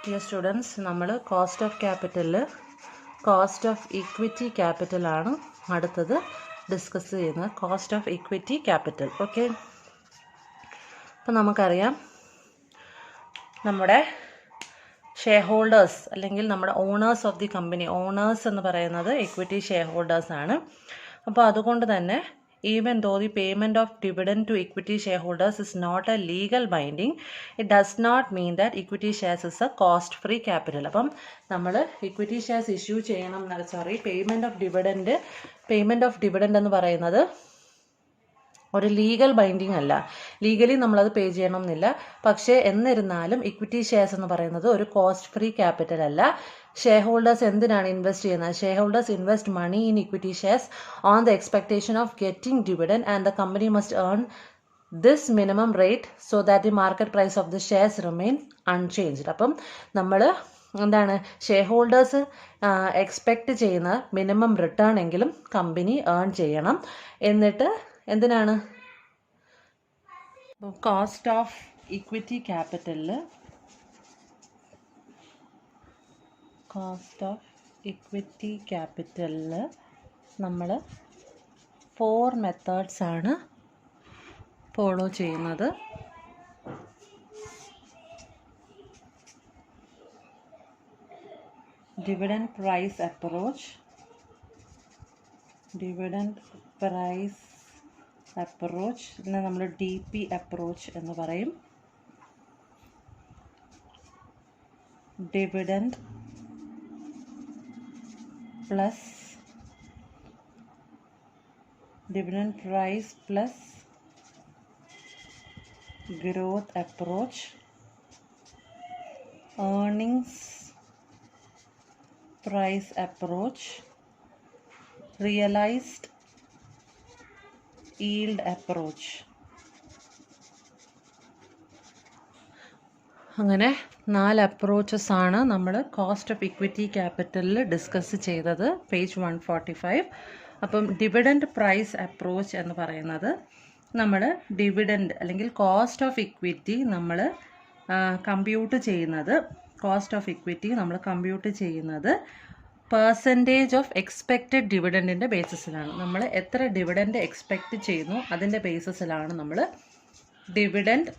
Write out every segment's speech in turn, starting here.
Dear students, നമ്മൾ cost of ക്യാപിറ്റലിൽ cost of equity ക്യാപിറ്റലാണ് അടുത്തത് ഡിസ്കസ് ചെയ്യുന്നത്. Cost of equity capital. Okay, അപ്പം നമുക്കറിയാം നമ്മുടെ ഷെയർ ഹോൾഡേഴ്സ് അല്ലെങ്കിൽ നമ്മുടെ owners of the company, owners എന്ന് പറയുന്നത് ഇക്വിറ്റി ഷെയർ ഹോൾഡേഴ്സാണ്. അപ്പോൾ അതുകൊണ്ട് തന്നെ even though the payment of dividend to equity shareholders is not a legal binding, it does not mean that equity shares is a cost free capital. അപ്പം നമ്മൾ equity shares issue ചെയ്യണം, payment of dividend എന്ന് പറയുന്നത് ഒരു legal binding അല്ല. Legally നമ്മളത് പേ ചെയ്യണം എന്നില്ല. പക്ഷേ എന്നിരുന്നാലും ഇക്വിറ്റി ഷെയർസ് എന്ന് പറയുന്നത് ഒരു കോസ്റ്റ് ഫ്രീ ക്യാപിറ്റൽ അല്ല. ഷെയർ ഹോൾഡേഴ്സ് എന്തിനാണ് ഇൻവെസ്റ്റ് ചെയ്യുന്നത്? Share holders invest money in equity shares on the expectation of getting dividend and the company must earn this minimum rate so that the market price of the shares remain unchanged. അപ്പം നമ്മൾ എന്താണ്, share holders expect ചെയ്യുന്ന minimum return എങ്കിലും company earn ചെയ്യണം. എന്നിട്ട് എന്തിനാണ് cost of equity ക്യാപിറ്റലിൽ നമ്മൾ 4 methods ആണ് ഫോളോ ചെയ്യുന്നത്. ഡിവിഡൻഡ് പ്രൈസ് അപ്രോച്ച് ഇതിനെ നമ്മൾ DP അപ്രോച്ച് എന്ന് പറയും. Dividend price plus growth approach, earnings price approach, realised yield approach. അങ്ങനെ 4 അപ്രോച്ചസ് ആണ് നമ്മൾ കോസ്റ്റ് ഓഫ് ഇക്വിറ്റി ക്യാപിറ്റലിൽ ഡിസ്കസ് ചെയ്തത്, പേജ് 145. അപ്പം ഡിവിഡൻഡ് പ്രൈസ് അപ്രോച്ച് എന്ന് പറയുന്നത് നമ്മൾ ഡിവിഡൻഡ് അല്ലെങ്കിൽ കോസ്റ്റ് ഓഫ് ഇക്വിറ്റി നമ്മൾ കമ്പ്യൂട്ട് ചെയ്യുന്നത് പെർസെൻറ്റേജ് ഓഫ് എക്സ്പെക്റ്റഡ് ഡിവിഡൻറ്റിൻ്റെ ബേസിസിലാണ്. നമ്മൾ എത്ര ഡിവിഡൻറ്റ് എക്സ്പെക്റ്റ് ചെയ്യുന്നു അതിൻ്റെ ബേസിസിലാണ് നമ്മൾ ഡിവിഡൻറ്റ്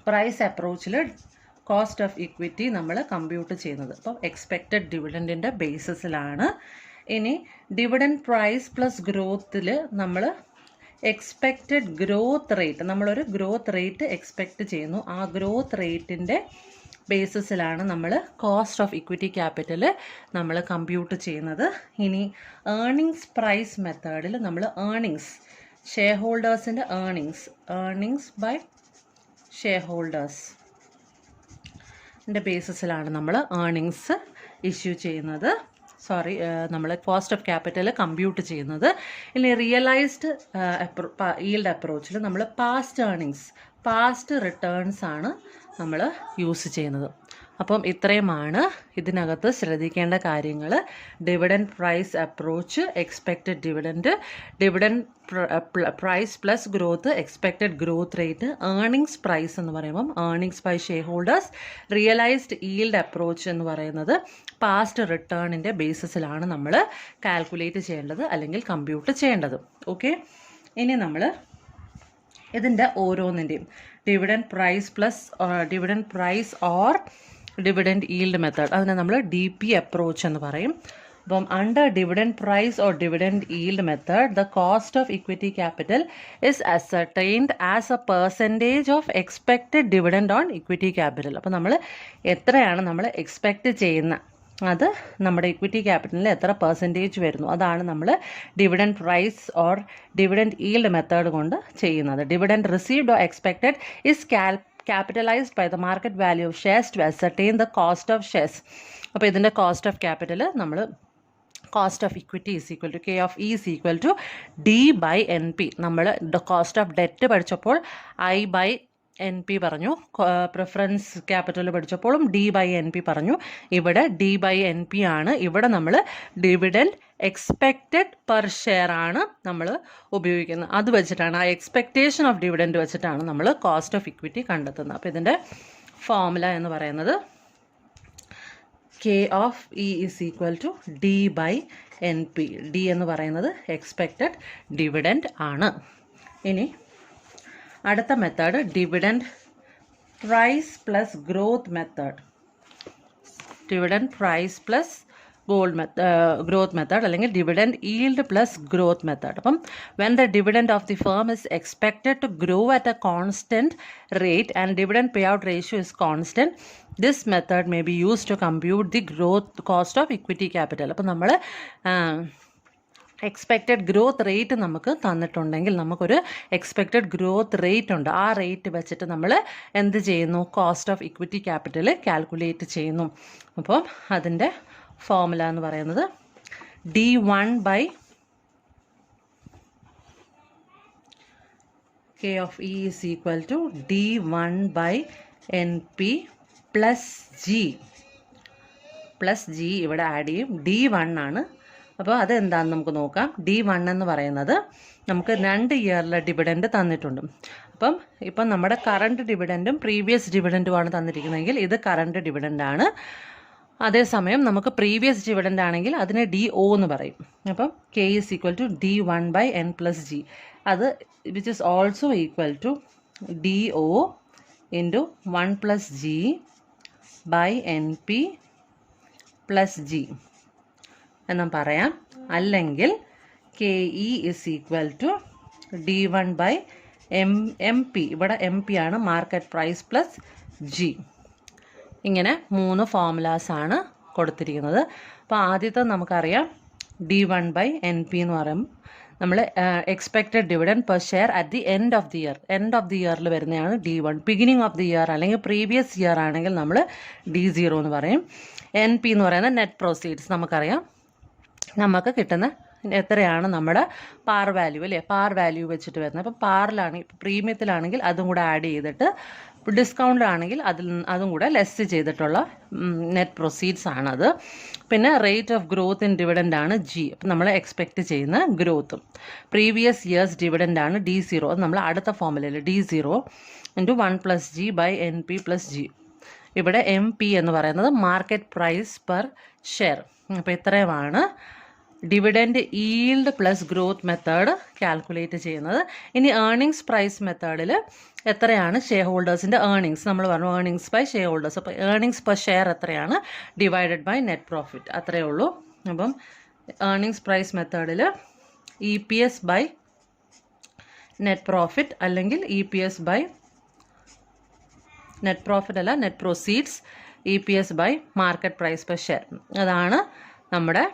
പ്രൈസ് അപ്രോച്ചിൽ കോസ്റ്റ് ഓഫ് ഇക്വിറ്റി നമ്മൾ കമ്പ്യൂട്ട് ചെയ്യുന്നത്. അപ്പോൾ എക്സ്പെക്റ്റഡ് ഡിവിഡൻറ്റിൻ്റെ ബേസിസിലാണ്. ഇനി ഡിവിഡൻറ്റ് പ്രൈസ് പ്ലസ് ഗ്രോത്തിൽ നമ്മൾ എക്സ്പെക്റ്റഡ് ഗ്രോത്ത് റേറ്റ്, നമ്മളൊരു ഗ്രോത്ത് റേറ്റ് എക്സ്പെക്റ്റ് ചെയ്യുന്നു. ആ ഗ്രോത്ത് റേറ്റിൻ്റെ ബേസിസിലാണ് നമ്മൾ കോസ്റ്റ് ഓഫ് ഇക്വിറ്റി ക്യാപിറ്റൽ നമ്മൾ കമ്പ്യൂട്ട് ചെയ്യുന്നത്. ഇനി ഏർണിങ്സ് പ്രൈസ് മെത്തേഡിൽ നമ്മൾ ഷെയർ ഹോൾഡേഴ്സിൻ്റെ ഏർണിങ്സ് ബൈ ഷെയർ ഹോൾഡേഴ്സിൻ്റെ ബേസിസിലാണ് നമ്മൾ ഏർണിങ്സ് ഇഷ്യൂ ചെയ്യുന്നത്, നമ്മൾ കോസ്റ്റ് ഓഫ് ക്യാപിറ്റൽ കമ്പ്യൂട്ട് ചെയ്യുന്നത്. ഇനി റിയലൈസ്ഡ് yield അപ്രോച്ചിൽ നമ്മൾ പാസ്റ്റ് റിട്ടേൺസ് ആണ് നമ്മൾ യൂസ് ചെയ്യുന്നത്. അപ്പം ഇത്രയുമാണ് ഇതിനകത്ത് ശ്രദ്ധിക്കേണ്ട കാര്യങ്ങൾ. Dividend price approach, expected dividend price plus growth, expected growth rate, earnings price എന്ന് പറയുമ്പം earnings by share holders, realised yield approach എന്ന് പറയുന്നത് പാസ്റ്റ് റിട്ടേണിൻ്റെ ബേസിസിലാണ് നമ്മൾ കാൽക്കുലേറ്റ് ചെയ്യേണ്ടത് അല്ലെങ്കിൽ കമ്പ്യൂട്ട് ചെയ്യേണ്ടത്. ഓക്കെ, ഇനി നമ്മൾ ഇതിൻ്റെ ഓരോന്നിൻ്റെയും dividend price or dividend yield method, അതിനെ നമ്മൾ DP അപ്രോച്ച് എന്ന് പറയും. അപ്പം under dividend price or dividend yield method the cost of equity capital is ascertained as a percentage of expected dividend on equity capital. അപ്പോൾ നമ്മൾ എത്രയാണ് നമ്മൾ expect ചെയ്യുന്ന അത് നമ്മുടെ ഇക്വിറ്റി ക്യാപിറ്റലിൽ എത്ര പെർസെൻറ്റേജ് വരുന്നു അതാണ് നമ്മൾ dividend price or dividend yield method കൊണ്ട് ചെയ്യുന്നത്. Dividend received or expected is capitalized by the market value of shares to ascertain the cost of shares. അപ്പോൾ ഇതിൻ്റെ കോസ്റ്റ് ഓഫ് ക്യാപിറ്റൽ നമ്മൾ cost of equity is equal to K of E is equal to D/NP. നമ്മൾ cost of debt പഠിച്ചപ്പോൾ I/NP പറഞ്ഞു, preference capital പഠിച്ചപ്പോഴും D/NP പറഞ്ഞു. ഇവിടെ D/NP ആണ്. ഇവിടെ നമ്മൾ ഡിവിഡൻഡ് എക്സ്പെക്റ്റഡ് പെർ ഷെയർ ആണ് നമ്മൾ ഉപയോഗിക്കുന്നത്. അത് വെച്ചിട്ടാണ്, ആ എക്സ്പെക്റ്റേഷൻ ഓഫ് ഡിവിഡൻഡ് വെച്ചിട്ടാണ് നമ്മൾ കോസ്റ്റ് ഓഫ് ഇക്വിറ്റി കണ്ടെത്തുന്നത്. അപ്പോൾ ഇതിൻ്റെ ഫോർമുല എന്ന് പറയുന്നത് K of E is equal to D by N P. D എന്ന് പറയുന്നത് എക്സ്പെക്റ്റഡ് ഡിവിഡൻഡ് ആണ്. ഇനി അടുത്ത method dividend price plus growth method. Dividend price plus growth method അല്ലെങ്കിൽ dividend yield plus growth method. അപ്പം when the dividend of the firm is expected to grow at a constant rate and dividend payout ratio is constant, this method may be use to compute the growth cost of equity capital. അപ്പം നമ്മൾ expected growth rate നമുക്ക് തന്നിട്ടുണ്ടെങ്കിൽ നമുക്കൊരു expected growth rate ഉണ്ട്. ആ rate വെച്ചിട്ട് നമ്മൾ എന്ത് ചെയ്യുന്നു? Cost of equity capital calculate ചെയ്യുന്നു. അപ്പോൾ അതിൻ്റെ ഫോർമുല എന്ന് പറയുന്നത് D1 by K of E is equal to D1 by NP plus G ഇവിടെ ആഡ് ചെയ്യും. D1 ആണ്. അപ്പോൾ അതെന്താണെന്ന് നമുക്ക് നോക്കാം. D1 എന്ന് പറയുന്നത് നമുക്ക് 2 ഇയറിലെ ഡിവിഡൻഡ് തന്നിട്ടുണ്ട്. ഇപ്പം നമ്മുടെ കറണ്ട് ഡിവിഡൻറ്റും പ്രീവിയസ് ഡിവിഡൻറ്റുമാണ് തന്നിരിക്കുന്നതെങ്കിൽ ഇത് കറണ്ട് ഡിവിഡൻറ്റാണ്. അതേസമയം നമുക്ക് പ്രീവിയസ് ഡിവിഡൻഡ് ആണെങ്കിൽ അതിനെ DO എന്ന് പറയും. അപ്പം K is equal to D1 by N plus G. അത് which is also equal to DO into 1 plus G by NP plus G എന്നും പറയാം. അല്ലെങ്കിൽ KE is equal to D1 by MP. ഇവിടെ MP ആണ് market price plus G. ഇങ്ങനെ 3 ഫോർമുലാസാണ് കൊടുത്തിരിക്കുന്നത്. അപ്പോൾ ആദ്യത്തെ നമുക്കറിയാം D1 by NP എന്ന് പറയുമ്പോൾ നമ്മൾ expected dividend per share at the end of the ഇയറിൽ വരുന്നതാണ് D1. Beginning of the year അല്ലെങ്കിൽ പ്രീവിയസ് ഇയർ ആണെങ്കിൽ നമ്മൾ D0 എന്ന് പറയും. NP എന്ന് പറയുന്നത് നെറ്റ് പ്രൊസീഡ്സ്. നമുക്കറിയാം നമുക്ക് കിട്ടുന്ന എത്രയാണ് നമ്മുടെ പാർ വാല്യൂ അല്ലേ, പാർ വാല്യൂ വെച്ചിട്ട് വരുന്നത്. അപ്പോൾ പാറിലാണെങ്കിൽ പ്രീമിയത്തിലാണെങ്കിൽ അതും കൂടെ ആഡ് ചെയ്തിട്ട് ഡിസ്കൗണ്ടിലാണെങ്കിൽ അതും കൂടെ ലെസ് ചെയ്തിട്ടുള്ള നെറ്റ് പ്രൊസീഡ്സ് ആണത്. പിന്നെ rate of growth in dividend ആണ് G. അപ്പം നമ്മൾ എക്സ്പെക്റ്റ് ചെയ്യുന്ന ഗ്രോത്തും പ്രീവിയസ് ഇയേഴ്സ് ഡിവിഡൻഡ് ആണ് D0. അത് നമ്മൾ അടുത്ത ഫോർമുലയിൽ D0 into 1 plus G by NP plus G. ഇവിടെ MP എന്ന് പറയുന്നത് മാർക്കറ്റ് പ്രൈസ് പെർ ഷെയർ. അപ്പോൾ ഇത്രയുമാണ് dividend yield plus growth method calculate ചെയ്യുന്നത്. ഇനി ഏർണിങ്സ് പ്രൈസ് മെത്തേഡിൽ എത്രയാണ് ഷെയർ ഹോൾഡേഴ്സിൻ്റെ ഏർണിങ്സ് നമ്മൾ പറഞ്ഞു, ഏർണിങ്സ് ബൈ ഷെയർ ഹോൾഡേഴ്സ്. അപ്പോൾ ഏർണിങ്സ് പെർ ഷെയർ എത്രയാണ് ഡിവൈഡഡ് ബൈ നെറ്റ് പ്രോഫിറ്റ്, അത്രയേ ഉള്ളൂ. അപ്പം ഏർണിങ്സ് പ്രൈസ് മെത്തേഡിൽ EPS ബൈ നെറ്റ് പ്രോഫിറ്റ് അല്ലെങ്കിൽ EPS ബൈ നെറ്റ് പ്രോഫിറ്റ് അല്ല net proceeds, EPS by market price per share. അതാണ് നമ്മുടെ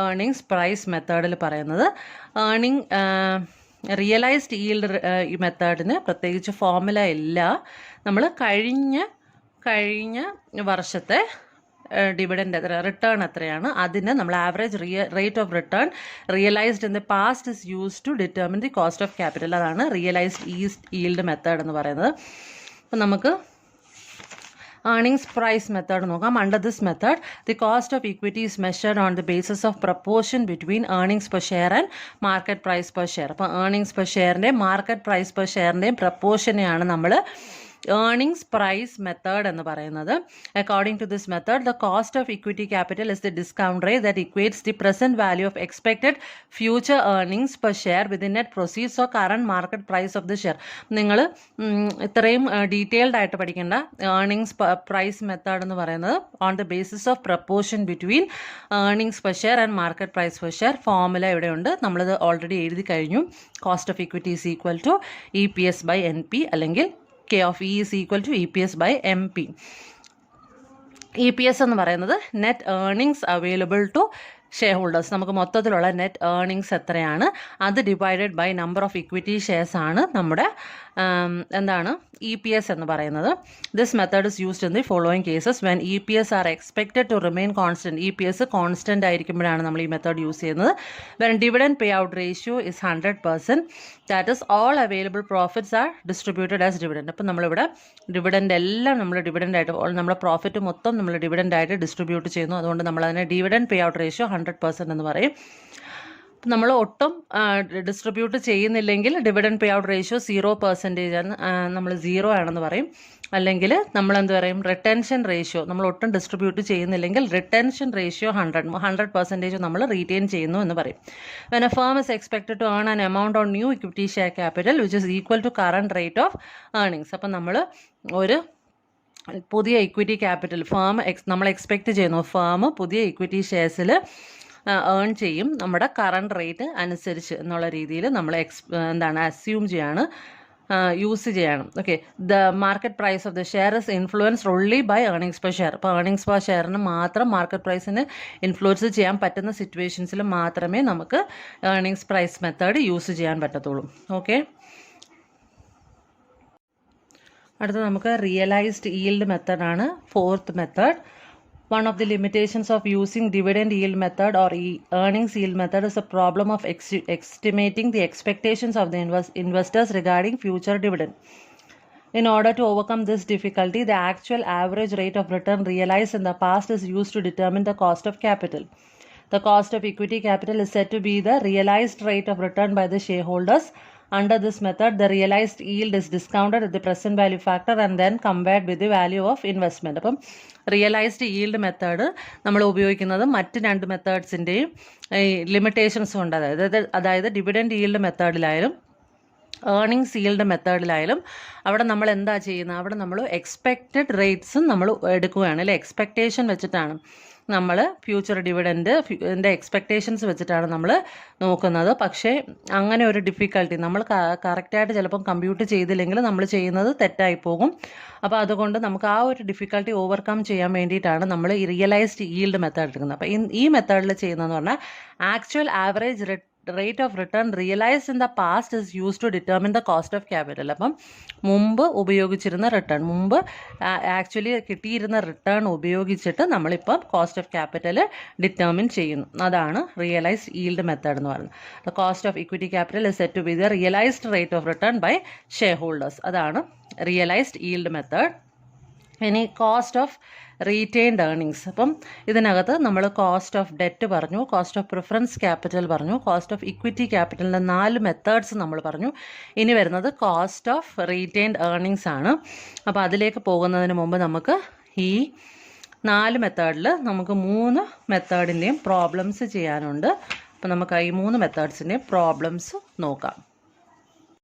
ഏർണിങ്സ് പ്രൈസ് മെത്തേഡിൽ പറയുന്നത്. റിയലൈസ്ഡ് ഈൽഡ് ഈ മെത്തേഡിന് പ്രത്യേകിച്ച് ഫോർമുല ഇല്ല. നമ്മൾ കഴിഞ്ഞ വർഷത്തെ ഡിവിഡൻഡ് റിട്ടേൺ എത്രയാണ് അതിന് നമ്മൾ average rate of return realised in the past is use to determine the cost of capital. അതാണ് റിയലൈസ്ഡ് ഈൽഡ് മെത്തേഡ് എന്ന് പറയുന്നത്. അപ്പം നമുക്ക് earnings price method നോക്കാം. Under this method, the cost of equity is measured on the basis of proportion between earnings per share and market price per share. അപ്പോൾ earnings per shareൻ്റെയും market price per shareൻ്റെയും പ്രപ്പോർഷനെയാണ് നമ്മൾ earnings price method എന്ന് പറയുന്നത്. According to this method the cost of equity capital is the discount rate that equates the present value of expected future earnings per share within net proceeds or current market price of the share. നിങ്ങൾ ഇത്രയും detailed ആയിട്ട് പഠിക്കേണ്ട earnings price method എന്ന് പറയുന്നത് on the basis of proportion between earnings per share and market price per share. Formula ഇവിടെയുണ്ട്, നമ്മളിത് already എഴുതി കഴിഞ്ഞു. Cost of equity is equal to EPS by NP അല്ലെങ്കിൽ K of E is equal to EPS by MP. EPS എന്ന് പറയുന്നത് net earnings available to shareholders. നമുക്ക് മൊത്തത്തിലുള്ള net earnings എത്രയാണ് അത് divided by number of equity shares ആണ് നമ്മുടെ EPS എന്ന് പറയുന്നത്. This method is used in the following cases when EPS are expected to remain constant. EPS constant ആയിരിക്കുമ്പോഴാണ് നമ്മൾ ഈ മെത്തേഡ് യൂസ് ചെയ്യുന്നത്. When dividend payout ratio is 100%, that is all available profits are distributed as dividend. അപ്പം നമ്മളിവിടെ dividend എല്ലാം നമ്മൾ dividend ആയിട്ട് നമ്മുടെ പ്രോഫിറ്റ് മൊത്തം നമ്മൾ ഡിവിഡൻഡ് ആയിട്ട് ഡിസ്ട്രിബ്യൂട്ട് ചെയ്യുന്നു. അതുകൊണ്ട് നമ്മൾ അതിനെ ഡിവിഡൻഡ് പേ ഔട്ട് റേഷ്യോ 100% എന്ന് പറയും. നമ്മൾ ഒട്ടും ഡിസ്ട്രിബ്യൂട്ട് ചെയ്യുന്നില്ലെങ്കിൽ ഡിവിഡൻഡ് പേ ഔട്ട് റേഷ്യോ 0% ആണ്, നമ്മൾ 0 ആണെന്ന് പറയും. അല്ലെങ്കിൽ നമ്മൾ എന്ത് പറയും, റിട്ടൻഷൻ റേഷ്യോ നമ്മൾ ഒട്ടും ഡിസ്ട്രിബ്യൂട്ട് ചെയ്യുന്നില്ലെങ്കിൽ റിട്ടൻഷൻ റേഷ്യോ 100% നമ്മൾ റീറ്റെയിൻ ചെയ്യുന്നു എന്ന് പറയും. When a firm is expected to earn an amount on new equity share capital which is equal to current rate of earnings. അപ്പം നമ്മൾ ഒരു പുതിയ ഇക്വിറ്റി ക്യാപിറ്റൽ നമ്മൾ എക്സ്പെക്റ്റ് ചെയ്യുന്നു ഫേം പുതിയ ഇക്വിറ്റി ഷെയർസിൽ ഏൺ ചെയ്യും നമ്മുടെ കറണ്ട് റേറ്റ് അനുസരിച്ച് എന്നുള്ള രീതിയിൽ നമ്മൾ അസ്യൂം ചെയ്യാണ്, യൂസ് ചെയ്യണം. Okay, the market price of the share is influenced only by earnings per share. അപ്പോൾ ഏർണിങ്സ് പെർ ഷെയറിന് മാത്രം മാർക്കറ്റ് പ്രൈസിന് ഇൻഫ്ലുവൻസ് ചെയ്യാൻ പറ്റുന്ന സിറ്റുവേഷൻസിൽ മാത്രമേ നമുക്ക് ഏർണിങ്സ് പ്രൈസ് മെത്തേഡ് യൂസ് ചെയ്യാൻ പറ്റത്തുള്ളൂ. ഓക്കെ, അടുത്ത നമുക്ക് റിയലൈസ്ഡ് yield മെത്തേഡാണ് fourth method. One of the limitations of using dividend yield method or earnings yield method is a problem of estimating the expectations of the investors regarding future dividend. In order to overcome this difficulty, the actual average rate of return realized in the past is used to determine the cost of capital. The cost of equity capital is said to be the realized rate of return by the shareholders. Under this method, the realized yield is discounted at the present value factor and then compared with the value of investment. അപ്പം realised yield method നമ്മൾ ഉപയോഗിക്കുന്നത് മറ്റ് രണ്ട് മെത്തേഡ്സിൻ്റെയും ലിമിറ്റേഷൻസും ഉണ്ട്. അതായത് dividend yield മെത്തേഡിലായാലും earnings yield മെത്തേഡിലായാലും അവിടെ നമ്മൾ എന്താ ചെയ്യുന്നത്, അവിടെ നമ്മൾ എക്സ്പെക്റ്റഡ് റേറ്റ്സും നമ്മൾ എടുക്കുകയാണ്, അല്ലെ, എക്സ്പെക്റ്റേഷൻ വെച്ചിട്ടാണ് നമ്മൾ ഫ്യൂച്ചർ ഡിവിഡൻഡിൻ്റെ എക്സ്പെക്റ്റേഷൻസ് വെച്ചിട്ടാണ് നമ്മൾ നോക്കുന്നത്. പക്ഷേ അങ്ങനെ ഒരു ഡിഫിക്കൽട്ടി നമ്മൾ കറക്റ്റായിട്ട് ചിലപ്പം കമ്പ്യൂട്ട് ചെയ്തില്ലെങ്കിൽ നമ്മൾ ചെയ്യുന്നത് തെറ്റായി പോകും. അപ്പോൾ അതുകൊണ്ട് നമുക്ക് ആ ഒരു ഡിഫിക്കൽട്ടി ഓവർകം ചെയ്യാൻ വേണ്ടിയിട്ടാണ് നമ്മൾ ഈ റിയലൈസ്ഡ് yield മെത്തേഡ് എടുക്കുന്നത്. അപ്പോൾ ഈ മെത്തേഡിൽ ചെയ്യുന്നതെന്ന് പറഞ്ഞാൽ actual average rate of return realized in the past is used to determine the cost of capital. അപ്പം മുമ്പ് ഉപയോഗിച്ചിരുന്ന റിട്ടേൺ, മുമ്പ് ആക്ച്വലി കിട്ടിയിരുന്ന റിട്ടേൺ ഉപയോഗിച്ചിട്ട് നമ്മളിപ്പം കോസ്റ്റ് ഓഫ് ക്യാപിറ്റൽ ഡിറ്റർമിൻ ചെയ്യുന്നു. അതാണ് റിയലൈസ്ഡ് yield മെത്തേഡ് എന്ന് പറയുന്നത്. The cost of equity capital is set to be the realised rate of return by share holders. അതാണ് റിയലൈസ്ഡ് yield മെത്തേഡ്. ഇനി കോസ്റ്റ് ഓഫ് റീറ്റെയിൻഡ് ഏർണിങ്സ്. അപ്പം ഇതിനകത്ത് നമ്മൾ cost of debt പറഞ്ഞു, കോസ്റ്റ് ഓഫ് പ്രിഫറൻസ് ക്യാപിറ്റൽ പറഞ്ഞു, cost of equity ക്യാപിറ്റലിൻ്റെ 4 methods നമ്മൾ പറഞ്ഞു. ഇനി വരുന്നത് കോസ്റ്റ് ഓഫ് റീറ്റെയിൻഡ് ഏർണിങ്സ് ആണ്. അപ്പോൾ അതിലേക്ക് പോകുന്നതിന് മുമ്പ് നമുക്ക് ഈ 4 മെത്തേഡിൽ നമുക്ക് 3 മെത്തേഡിൻ്റെയും പ്രോബ്ലംസ് ചെയ്യാനുണ്ട്. അപ്പോൾ നമുക്ക് ഈ 3 മെത്തേഡ്സിൻ്റെയും പ്രോബ്ലംസ് നോക്കാം.